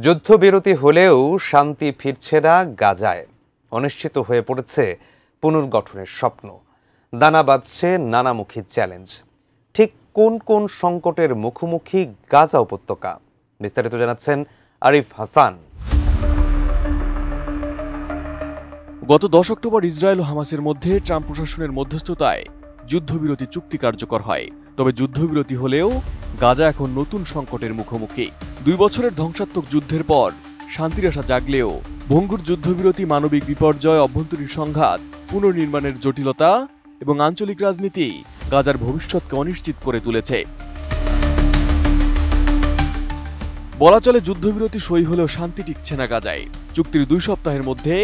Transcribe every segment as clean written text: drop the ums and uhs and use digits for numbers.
যুদ্ধবিরতি হলেও শান্তি ফিরছে না গাজায়। অনিশ্চিত হয়ে পড়েছে পুনর্গঠনের স্বপ্ন। দানা বাঁধছে নানামুখী চ্যালেঞ্জ। ঠিক কোন কোন সংকটের মুখোমুখি গাজা উপত্যকা? বিস্তারিত জানাচ্ছেন আরিফ হাসান। গত 10 অক্টোবর ইসরায়েল ও হামাসের মধ্যে ট্রাম্প প্রশাসনের মধ্যস্থতায় যুদ্ধবিরতি চুক্তি কার্যকর হয়। তবে যুদ্ধবিরতি হলেও গাজা এখন নতুন সংকটের মুখোমুখি। 2 বছরের ধ্বংসাত্মক যুদ্ধের পর শান্তির আশা জাগলেও ভঙ্গুর যুদ্ধবিরতি, মানবিক বিপর্যয়, অভ্যন্তরীণ সংঘাত, পুনর্নির্মাণের জটিলতা এবং আঞ্চলিক রাজনীতি গাজার ভবিষ্যৎকে অনিশ্চিত করে তুলেছে। বলা চলে যুদ্ধবিরতি সই হলেও শান্তি টিকছে না গাজায়। চুক্তির 2 সপ্তাহের মধ্যে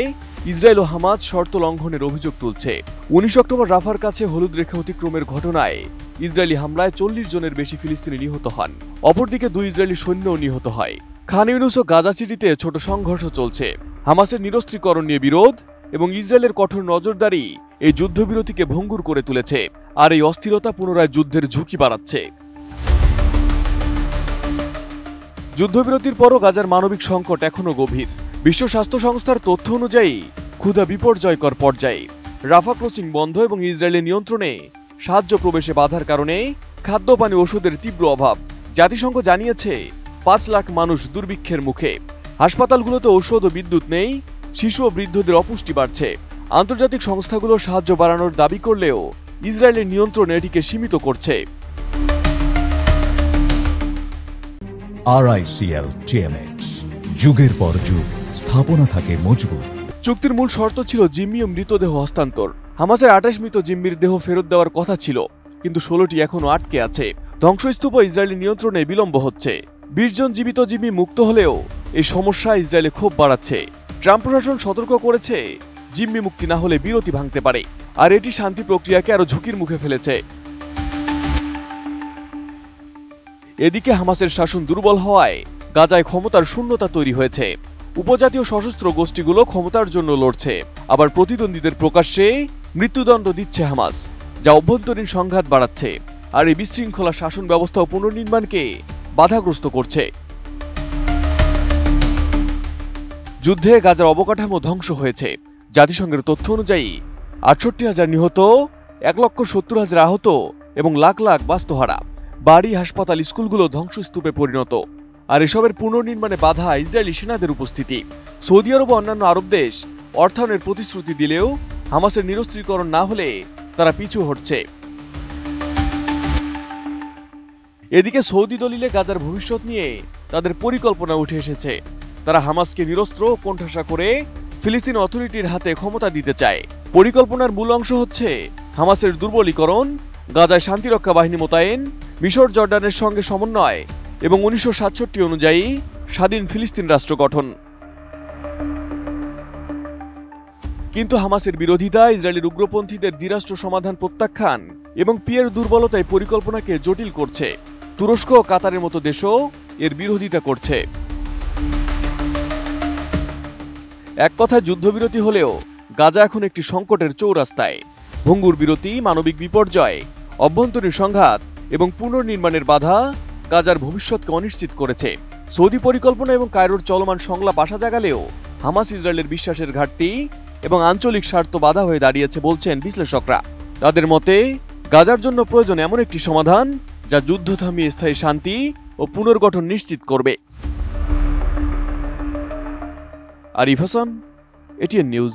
ইসরায়েল ও হামাস শর্ত লঙ্ঘনের অভিযোগ তুলছে। 19 অক্টোবর রাফার কাছে হলুদ রেখা অতিক্রমের ঘটনায় ইসরায়েলি হামলায় 40 জনের বেশি ফিলিস্তিনি নিহত হন। অপরদিকে 2 ইসরায়েলি সৈন্যও নিহত হয়। খান ইউনুস ও গাজা সিটিতে ছোট সংঘর্ষ চলছে। হামাসের নিরস্ত্রীকরণ নিয়ে বিরোধ এবং ইসরায়েলের কঠোর নজরদারি এই যুদ্ধবিরতিকে ভঙ্গুর করে তুলেছে, আর এই অস্থিরতা পুনরায় যুদ্ধের ঝুঁকি বাড়াচ্ছে। যুদ্ধবিরতির পরও গাজার মানবিক সংকট এখনো গভীর। বিশ্ব স্বাস্থ্য সংস্থার তথ্য অনুযায়ী ক্ষুধা বিপর্যয়কর পর্যায়ে। রাফা ক্রসিং বন্ধ এবং ইসরায়েলের নিয়ন্ত্রণে সাহায্য প্রবেশে বাধার কারণে খাদ্য, পানি, ওষুধের তীব্র অভাব। জাতিসংঘ জানিয়েছে 5 লাখ মানুষ দুর্ভিক্ষের মুখে। হাসপাতালগুলোতে ঔষধ ও বিদ্যুৎ নেই। শিশু ও বৃদ্ধদের অপুষ্টি বাড়ছে। আন্তর্জাতিক সংস্থাগুলো সাহায্য বাড়ানোর দাবি করলেও ইসরায়েলের নিয়ন্ত্রণ এটিকে সীমিত করছে। RICL TMX, যুগের পর যুগ স্থাপনা থাকে মজবুত। চুক্তির মূল শর্ত ছিল জিম্মি ও মৃতদেহ হস্তান্তর। হামাসের 28 মৃত জিম্মির দেহ ফেরত দেওয়ার কথা ছিল, কিন্তু 16টি এখনো আটকে আছে। ধ্বংসস্তূপ ইসরায়েলি নিয়ন্ত্রণে বিলম্ব হচ্ছে। 20 জন জীবিত জিম্মি মুক্ত হলেও এই সমস্যা ইসরায়েলে ক্ষোভ বাড়াচ্ছে। ট্রাম্প প্রশাসন সতর্ক করেছে, জিম্মি মুক্তি না হলে বিরতি ভাঙতে পারে, আর এটি শান্তি প্রক্রিয়াকে আরো ঝুঁকির মুখে ফেলেছে। এদিকে হামাসের শাসন দুর্বল হওয়ায় গাজায় ক্ষমতার শূন্যতা তৈরি হয়েছে। উপজাতীয় সশস্ত্র গোষ্ঠীগুলো ক্ষমতার জন্য লড়ছে, আবার প্রতিদ্বন্দ্বীদের প্রকাশ্যে মৃত্যুদণ্ড দিচ্ছে হামাস, যা অভ্যন্তরীণ সংঘাত বাড়াচ্ছে আর এই বিশৃঙ্খলা শাসন ব্যবস্থা ও পুনর্নির্মাণকে বাধাগ্রস্ত করছে। যুদ্ধে গাজার অবকাঠামো ধ্বংস হয়েছে। জাতিসংঘের তথ্য অনুযায়ী 68,000 নিহত, 1,70,000 আহত এবং লাখ লাখ বাস্তুহারা। বাড়ি, হাসপাতাল, স্কুলগুলো ধ্বংসস্তূপে পরিণত। আর এসবের পুনর্নির্মাণে বাধা ইসরায়েলি সেনাদের উপস্থিতি। সৌদি আরব ও অন্যান্য আরব দেশ অর্থায়নের প্রতিশ্রুতি দিলেও হামাসের নিরস্ত্রীকরণ না হলে তারা পিছু হটছে। এদিকে সৌদি দলিলে গাজার ভবিষ্যৎ নিয়ে তাদের পরিকল্পনা উঠে এসেছে। তারা হামাসকে নিরস্ত্র কোণঠাসা করে ফিলিস্তিন অথরিটির হাতে ক্ষমতা দিতে চায়। পরিকল্পনার মূল অংশ হচ্ছে হামাসের দুর্বলীকরণ, গাজায় শান্তিরক্ষা বাহিনী মোতায়েন, মিশর জর্ডানের সঙ্গে সমন্বয় এবং 1967 অনুযায়ী স্বাধীন ফিলিস্তিন রাষ্ট্র গঠন। কিন্তু হামাসের বিরোধিতা, ইসরায়েলের উগ্রপন্থীদের দ্বিরাষ্ট্র সমাধান প্রত্যাখ্যান এবং পিয়ের দুর্বলতায় পরিকল্পনাকে জটিল করছে। তুরস্ক ও কাতারের মতো দেশও এর বিরোধিতা করছে। এক কথায় যুদ্ধবিরতি হলেও গাজা এখন একটি সংকটের চৌরাস্তায়। ভঙ্গুর বিরতি, মানবিক বিপর্যয়, অভ্যন্তরীণ সংঘাত এবং পুনর্নির্মাণের বাধা গাজার ভবিষ্যৎকে অনিশ্চিত করেছে। সৌদি পরিকল্পনা এবং কায়রোর চলমান সংলাপ আশা জাগালেও হামাস ইসরায়েলের বিশ্বাসের ঘাটতি এবং আঞ্চলিক স্বার্থ বাধা হয়ে দাঁড়িয়েছে বলছেন বিশ্লেষকরা। তাদের মতে গাজার জন্য প্রয়োজন এমন একটি সমাধান যা যুদ্ধ থামিয়ে স্থায়ী শান্তি ও পুনর্গঠন নিশ্চিত করবে। Arif Hasan, ATN news.